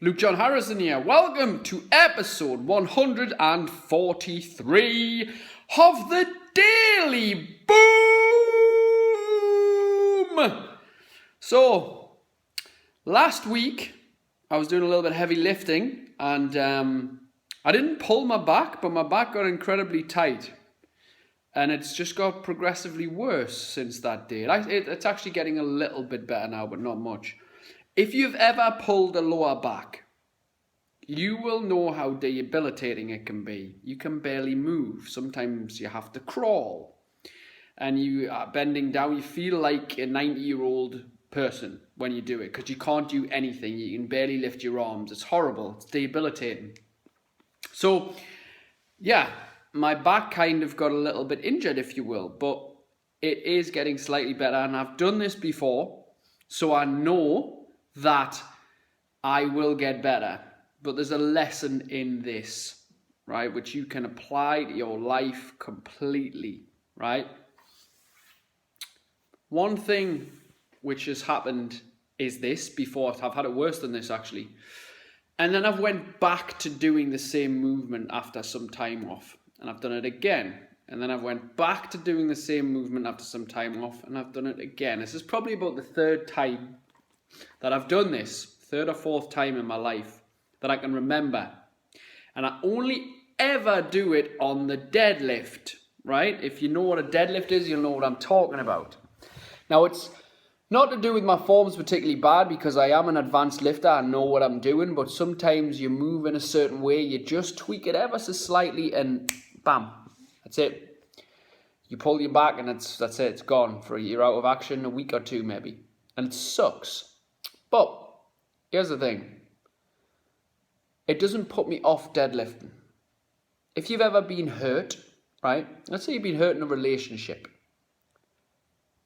Luke John Harrison here. Welcome to episode 143 of the Daily Boom. So, last week I was doing a little bit of heavy lifting and I didn't pull my back, but my back got incredibly tight. And it's just got progressively worse since that day. It's actually getting a little bit better now, but not much. If you've ever pulled a lower back, you will know how debilitating it can be. You can barely move. Sometimes you have to crawl. And you are bending down. You feel like a 90-year-old person when you do it because you can't do anything. You can barely lift your arms. It's horrible. It's debilitating. So, yeah, my back kind of got a little bit injured, if you will. But it is getting slightly better. And I've done this before. So I know that I will get better. But there's a lesson in this, right, which you can apply to your life completely, right? One thing which has happened is this before. I've had it worse than this, actually. And then I've went back to doing the same movement after some time off. And I've done it again. And then I've went back to doing the same movement after some time off. And I've done it again. This is probably about the third time that I've done this, third or fourth time in my life that I can remember. And I only ever do it on the deadlift, right? If you know what a deadlift is, you'll know what I'm talking about. Now, it's not to do with my form's particularly bad because I am an advanced lifter, I know what I'm doing, but sometimes you move in a certain way, you just tweak it ever so slightly and bam, that's it. You pull your back and that's it, it's gone for a year out of action, a week or two maybe. And it sucks. But here's the thing. It doesn't put me off deadlifting. If you've ever been hurt, right? Let's say you've been hurt in a relationship.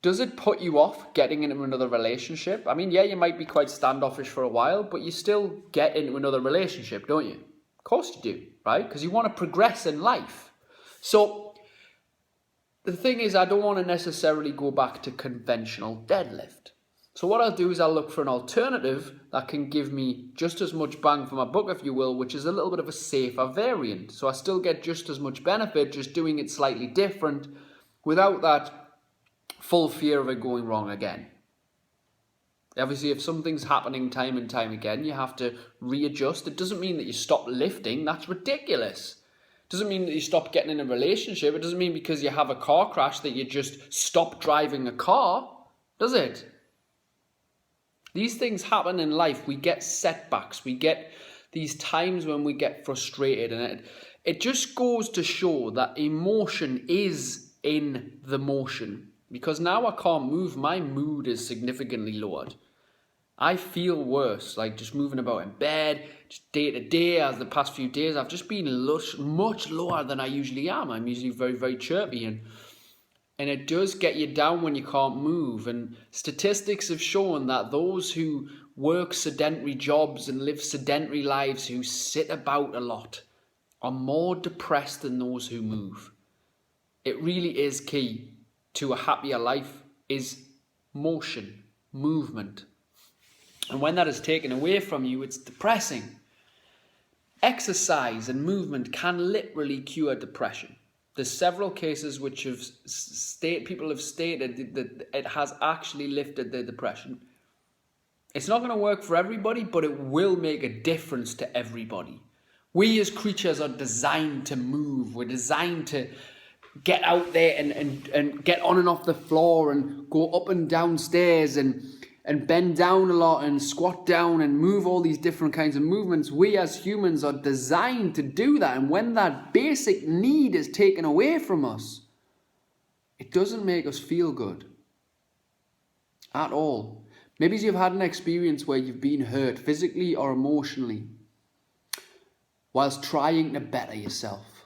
Does it put you off getting into another relationship? I mean, yeah, you might be quite standoffish for a while, but you still get into another relationship, don't you? Of course you do, right? Because you want to progress in life. So the thing is, I don't want to necessarily go back to conventional deadlift. So what I'll do is I'll look for an alternative that can give me just as much bang for my buck, if you will, which is a little bit of a safer variant. So I still get just as much benefit, just doing it slightly different without that full fear of it going wrong again. Obviously, if something's happening time and time again, you have to readjust. It doesn't mean that you stop lifting. That's ridiculous. It doesn't mean that you stop getting in a relationship. It doesn't mean because you have a car crash that you just stop driving a car, does it? These things happen in life. We get setbacks. We get these times when we get frustrated. And it just goes to show that emotion is in the motion. Because now I can't move. My mood is significantly lowered. I feel worse, like just moving about in bed, just day to day. As the past few days, I've just been much lower than I usually am. I'm usually very, very chirpy and it does get you down when you can't move. And statistics have shown that those who work sedentary jobs and live sedentary lives, who sit about a lot, are more depressed than those who move. It really is key to a happier life is motion, movement. And when that is taken away from you, it's depressing. Exercise and movement can literally cure depression. There's several cases which people have stated that it has actually lifted their depression. It's not going to work for everybody, but it will make a difference to everybody. We as creatures are designed to move. We're designed to get out there and get on and off the floor and go up and down stairs and bend down a lot and squat down and move all these different kinds of movements. We as humans are designed to do that. And when that basic need is taken away from us, it doesn't make us feel good at all. Maybe you've had an experience where you've been hurt physically or emotionally whilst trying to better yourself.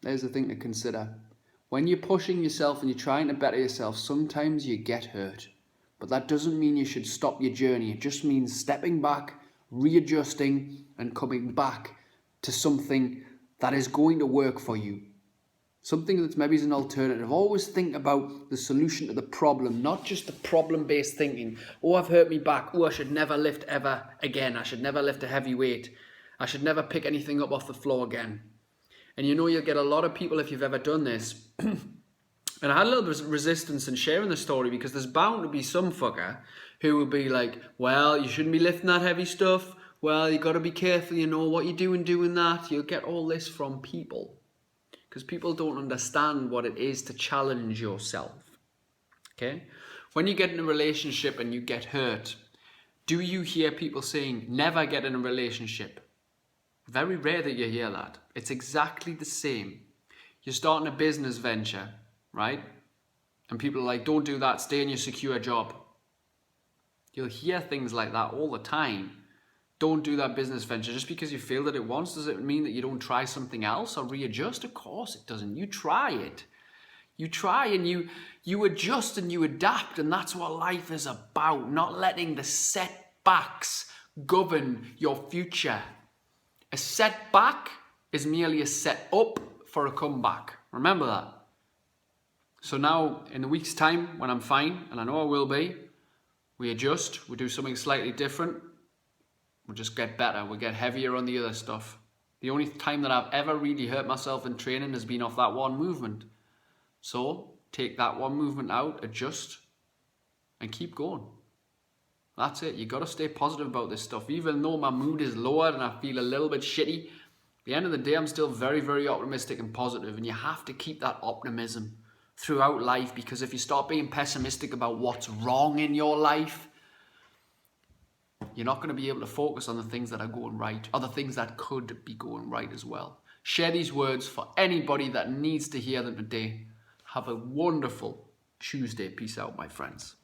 There's the thing to consider. When you're pushing yourself and you're trying to better yourself, sometimes you get hurt. But that doesn't mean you should stop your journey. It just means stepping back, readjusting, and coming back to something that is going to work for you. something that's maybe is an alternative. Always think about the solution to the problem, not just the problem-based thinking. Oh, I've hurt me back. Oh, I should never lift ever again. I should never lift a heavy weight. I should never pick anything up off the floor again. And you know, you'll get a lot of people, if you've ever done this, and I had a little bit of resistance in sharing the story because there's bound to be some fucker who will be like, well, you shouldn't be lifting that heavy stuff. Well, you got to be careful, you know, what you're doing that. You'll get all this from people because people don't understand what it is to challenge yourself. Okay? When you get in a relationship and you get hurt, do you hear people saying, never get in a relationship? Very rare that you hear that. It's exactly the same. You're starting a business venture, right? And people are like, don't do that, stay in your secure job. You'll hear things like that all the time. Don't do that business venture. Just because you failed at it once, does it mean that you don't try something else or readjust? Of course it doesn't. You try it. You try and you adjust and you adapt, and that's what life is about. Not letting the setbacks govern your future. A setback is merely a set up for a comeback. Remember that. So now, in a week's time, when I'm fine, and I know I will be, we adjust, we do something slightly different, we'll just get better, we'll get heavier on the other stuff. The only time that I've ever really hurt myself in training has been off that one movement. So, take that one movement out, adjust, and keep going. That's it. You got to stay positive about this stuff. Even though my mood is lowered and I feel a little bit shitty, at the end of the day, I'm still very, very optimistic and positive. And you have to keep that optimism throughout life, because if you start being pessimistic about what's wrong in your life, you're not going to be able to focus on the things that are going right or the things that could be going right as well. Share these words for anybody that needs to hear them today. Have a wonderful Tuesday. Peace out, my friends.